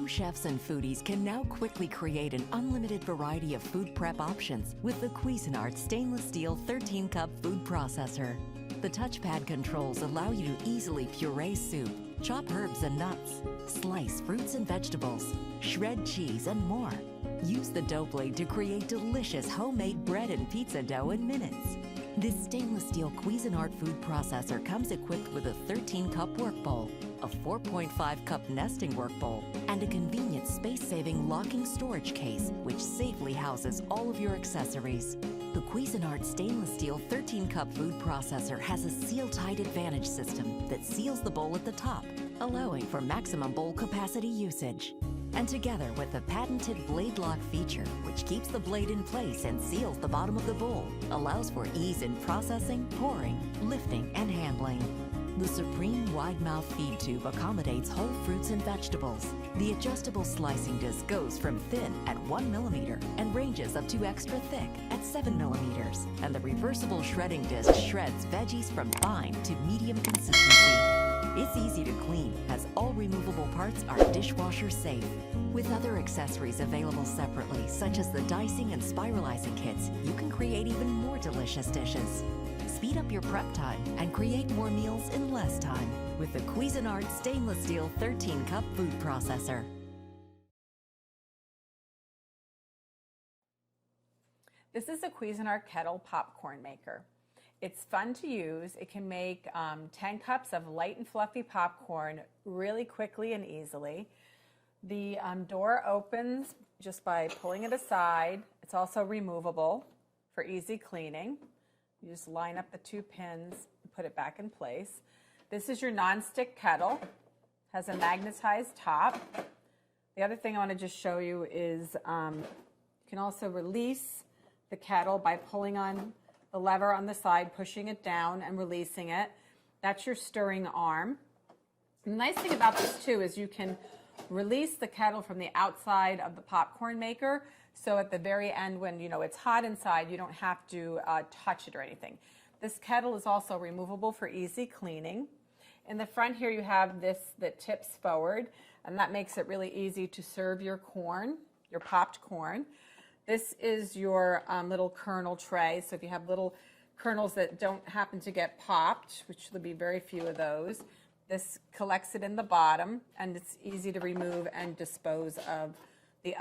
Home chefs and foodies can now quickly create an unlimited variety of food prep options with the Cuisinart stainless steel 13-cup food processor. The touchpad controls allow you to easily puree soup, chop herbs and nuts, slice fruits and vegetables, shred cheese, and more. Use the dough blade to create delicious homemade bread and pizza dough in minutes. This stainless steel Cuisinart food processor comes equipped with a 13-cup work bowl, a 4.5-cup nesting work bowl, and a convenient space-saving locking storage case, which safely houses all of your accessories. The Cuisinart stainless steel 13-cup food processor has a seal-tight advantage system that seals the bowl at the top, allowing for maximum bowl capacity usage. And together with the patented blade lock feature, which keeps the blade in place and seals the bottom of the bowl, allows for ease in processing, pouring, lifting, and handling. The Supreme wide mouth feed tube accommodates whole fruits and vegetables. The adjustable slicing disc goes from thin at 1 millimeter and ranges up to extra thick at 7 millimeters. And the reversible shredding disc shreds veggies from fine to medium consistency. It's easy to clean, as all removable parts are dishwasher safe. With other accessories available separately, such as the dicing and spiralizing kits, you can create even more delicious dishes. Speed up your prep time and create more meals in less time with the Cuisinart stainless steel 13-cup food processor. This is a Cuisinart kettle popcorn maker. It's fun to use. It can make 10 cups of light and fluffy popcorn really quickly and easily. The door opens just by pulling it aside. It's also removable for easy cleaning. You just line up the 2 pins and put it back in place. This is your nonstick kettle. It has a magnetized top. The other thing I want to just show you is you can also release the kettle by pulling on the lever on the side, pushing it down and releasing it. That's your stirring arm. And the nice thing about this too is you can release the kettle from the outside of the popcorn maker, so at the very end when it's hot inside, you don't have to touch it or anything. This kettle is also removable for easy cleaning. In the front here you have this that tips forward, and that makes it really easy to serve your corn, your popped corn. This is your little kernel tray, so if you have little kernels that don't happen to get popped, which there'll be very few of those, this collects it in the bottom, and it's easy to remove and dispose of the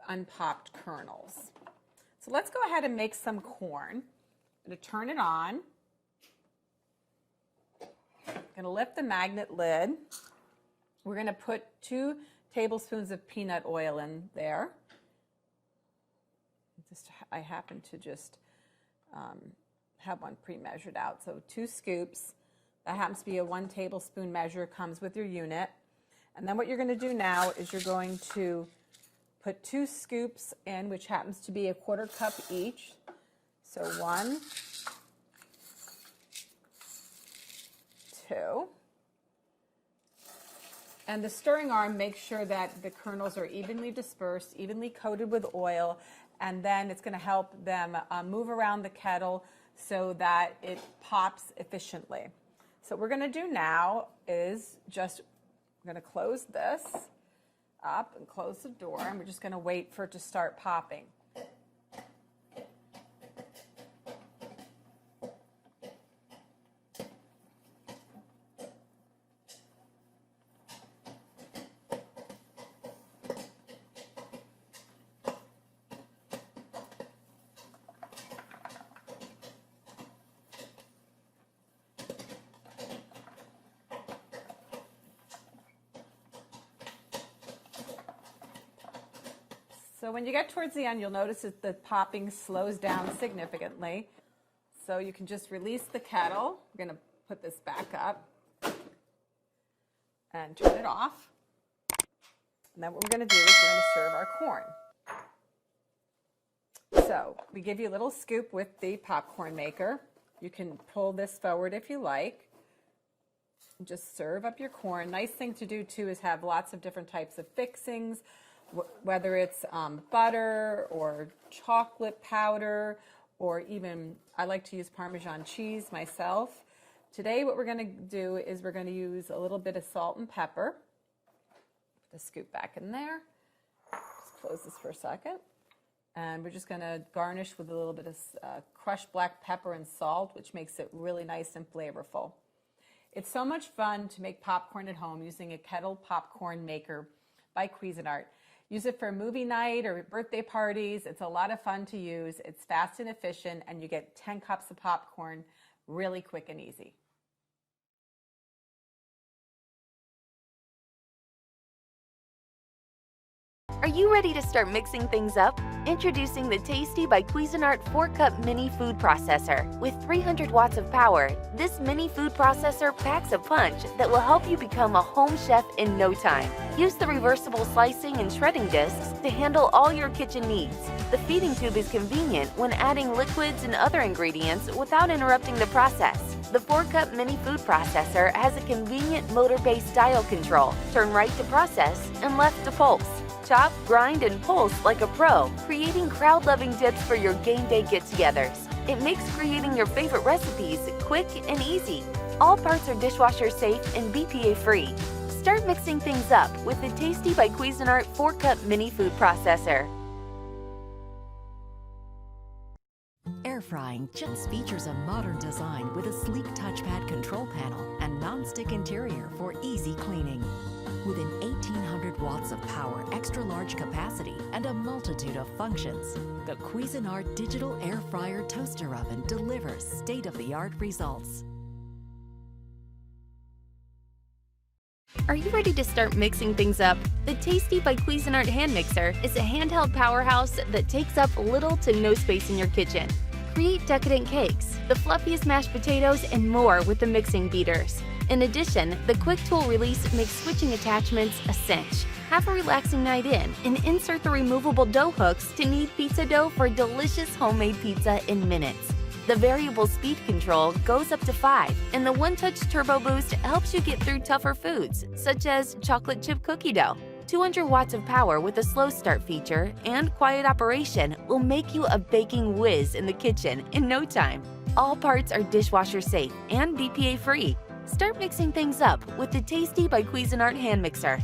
unpopped kernels. So let's go ahead and make some corn. I'm going to turn it on. I'm going to lift the magnet lid. We're going to put 2 tablespoons of peanut oil in there. I happen to just have one pre-measured out. So 2 scoops. That happens to be a 1 tablespoon measure, comes with your unit. And then what you're going to do now is you're going to put 2 scoops in, which happens to be a 1/4 cup each. So 1, 2. And the stirring arm makes sure that the kernels are evenly dispersed, evenly coated with oil, and then it's going to help them move around the kettle so that it pops efficiently. So what we're going to do now is we're going to close this up and close the door, and we're just going to wait for it to start popping. So when you get towards the end, you'll notice that the popping slows down significantly. So you can just release the kettle. We're going to put this back up and turn it off. And then what we're going to do is we're going to serve our corn. So we give you a little scoop with the popcorn maker. You can pull this forward if you like. Just serve up your corn. Nice thing to do too is have lots of different types of fixings, whether it's butter or chocolate powder, or even, I like to use Parmesan cheese myself. Today what we're going to do is we're going to use a little bit of salt and pepper. Put the scoop back in there. Just close this for a second. And we're just going to garnish with a little bit of crushed black pepper and salt, which makes it really nice and flavorful. It's so much fun to make popcorn at home using a kettle popcorn maker by Cuisinart. Use it for movie night or birthday parties. It's a lot of fun to use. It's fast and efficient, and you get 10 cups of popcorn really quick and easy. Are you ready to start mixing things up? Introducing the Tasty by Cuisinart 4-Cup Mini Food Processor. With 300 watts of power, this mini food processor packs a punch that will help you become a home chef in no time. Use the reversible slicing and shredding discs to handle all your kitchen needs. The feeding tube is convenient when adding liquids and other ingredients without interrupting the process. The 4-Cup Mini Food Processor has a convenient motor-based dial control. Turn right to process and left to pulse. Chop, grind, and pulse like a pro, creating crowd-loving dips for your game day get-togethers. It makes creating your favorite recipes quick and easy. All parts are dishwasher safe and BPA-free. Start mixing things up with the Tasty by Cuisinart 4-Cup Mini Food Processor. Air frying just features a modern design with a sleek touchpad control panel and non-stick interior for easy cleaning. With an 1800 watts of power, extra large capacity, and a multitude of functions, the Cuisinart Digital Air Fryer Toaster Oven delivers state-of-the-art results. Are you ready to start mixing things up? The Tasty by Cuisinart Hand Mixer is a handheld powerhouse that takes up little to no space in your kitchen. Create decadent cakes, the fluffiest mashed potatoes, and more with the mixing beaters. In addition, the quick tool release makes switching attachments a cinch. Have a relaxing night in and insert the removable dough hooks to knead pizza dough for delicious homemade pizza in minutes. The variable speed control goes up to 5, and the one-touch turbo boost helps you get through tougher foods, such as chocolate chip cookie dough. 200 watts of power with a slow start feature and quiet operation will make you a baking whiz in the kitchen in no time. All parts are dishwasher safe and BPA free. Start mixing things up with the Tasty by Cuisinart Hand Mixer.